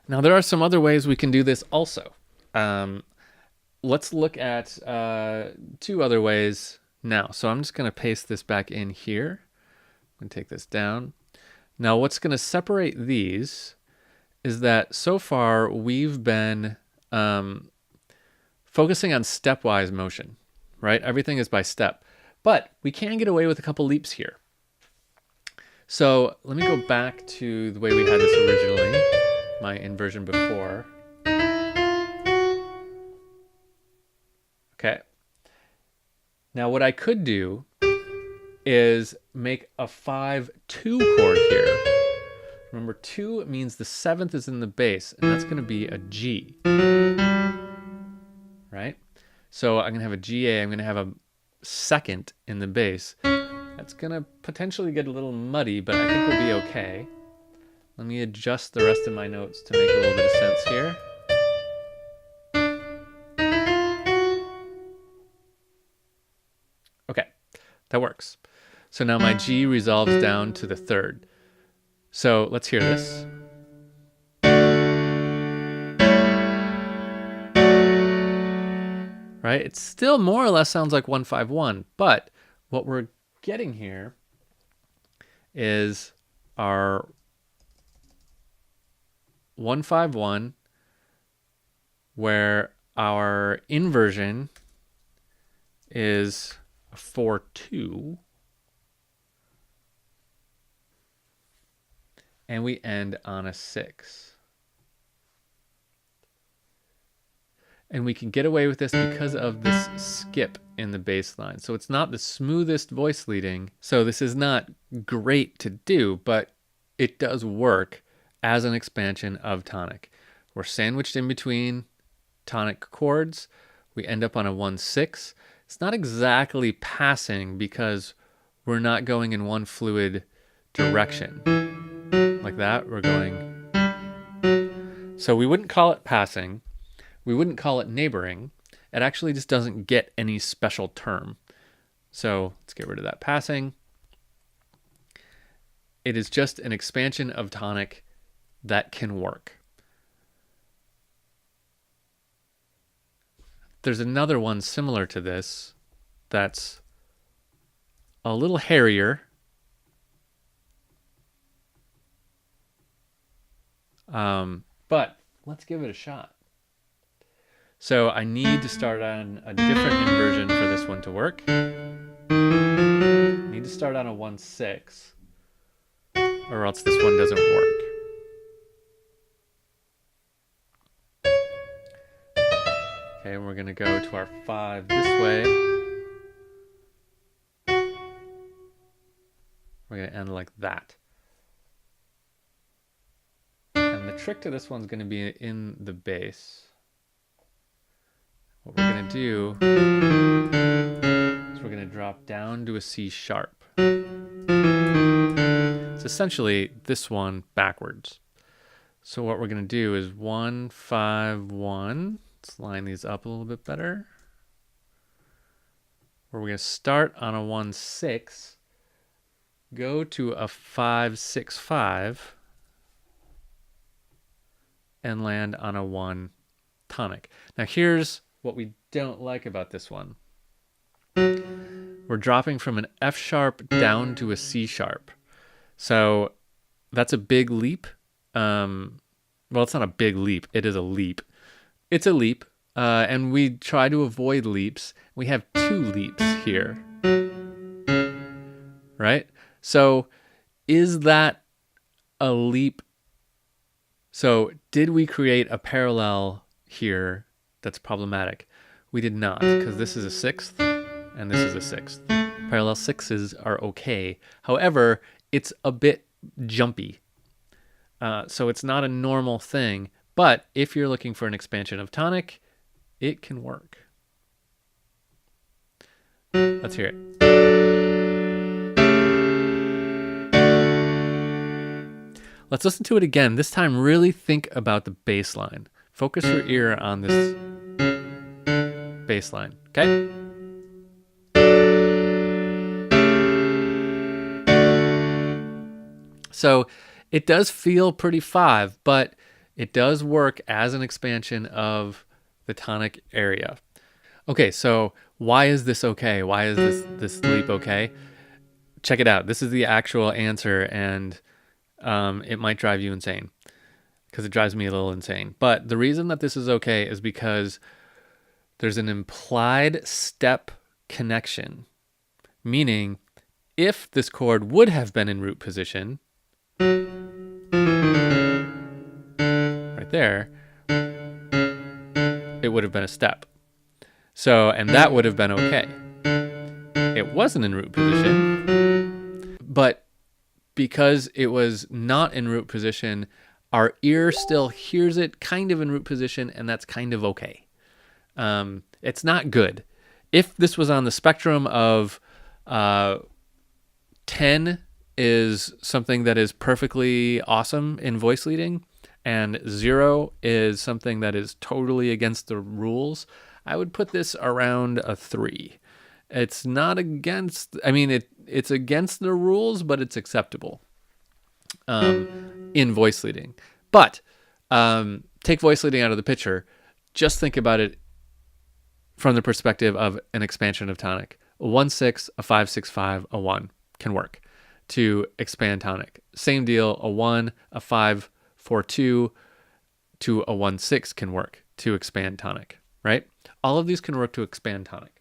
Now, there are some other ways we can do this also. Um, let's look at two other ways now. So I'm just going to paste this back in here. I'm going to take this down. Now, what's going to separate these is that so far we've been focusing on stepwise motion, right? Everything is by step. But we can get away with a couple leaps here. So let me go back to the way we had this originally, my inversion before. Okay. Now what I could do is make a 5-2 chord here. Remember, 2 means the 7th is in the bass, and that's going to be a G. Right? So I'm going to have a GA, I'm going to have a 2nd in the bass. That's going to potentially get a little muddy, but I think we'll be okay. Let me adjust the rest of my notes to make a little bit of sense here. Okay, that works. So now my G resolves down to the 3rd. So let's hear this. Right? It still more or less sounds like 1-5-1, but what we're getting here is our 1-5-1, where our inversion is a 4-2, and we end on a 6. And we can get away with this because of this skip in the bass line. So it's not the smoothest voice leading. So this is not great to do, but it does work as an expansion of tonic. We're sandwiched in between tonic chords. We end up on a 1-6. It's not exactly passing because we're not going in one fluid direction. Like that, we're going. So we wouldn't call it passing. We wouldn't call it neighboring. It actually just doesn't get any special term. So let's get rid of that passing. It is just an expansion of tonic that can work. There's another one similar to this that's a little hairier. But let's give it a shot. So I need to start on a different inversion for this one to work. I need to start on a 1-6, or else this one doesn't work. Okay, and we're going to go to our 5 this way. We're going to end like that. And the trick to this one's going to be in the bass. What we're going to do is we're going to drop down to a C sharp. It's essentially this one backwards. So what we're going to do is 1-5-1. Let's line these up a little bit better. Where we're going to start on a 1-6, go to a 5-6-5, and land on a 1 tonic. Now here's what we don't like about this one. We're dropping from an F sharp down to a C sharp. So that's a big leap. Well, it's not a big leap. It is a leap. It's a leap. And we try to avoid leaps. We have 2 leaps here. Right? So is that a leap? So did we create a parallel here that's problematic? We did not, because this is a 6th and this is a 6th. Parallel 6s are okay. However, it's a bit jumpy. So it's not a normal thing, but if you're looking for an expansion of tonic, it can work. Let's hear it. Let's listen to it again. This time, really think about the bass line. Focus your ear on this bass line, okay? So it does feel pretty 5, but it does work as an expansion of the tonic area. Okay, so why is this okay? Why is this leap okay? Check it out. This is the actual answer, and it might drive you insane because it drives me a little insane. But the reason that this is okay is because there's an implied step connection, meaning if this chord would have been in root position, right there, it would have been a step. So, and that would have been okay. It wasn't in root position, but because it was not in root position, our ear still hears it kind of in root position, and that's kind of okay. It's not good. If this was on the spectrum of 10 is something that is perfectly awesome in voice leading, and 0 is something that is totally against the rules, I would put this around a 3. It's not against, I mean, it's against the rules, but it's acceptable in voice leading. But take voice leading out of the picture. Just think about it from the perspective of an expansion of tonic. A 1-6, a 5-6-5, a 1 can work to expand tonic. Same deal, a 1, a 5-4-2 to a 1-6 can work to expand tonic, right? All of these can work to expand tonic.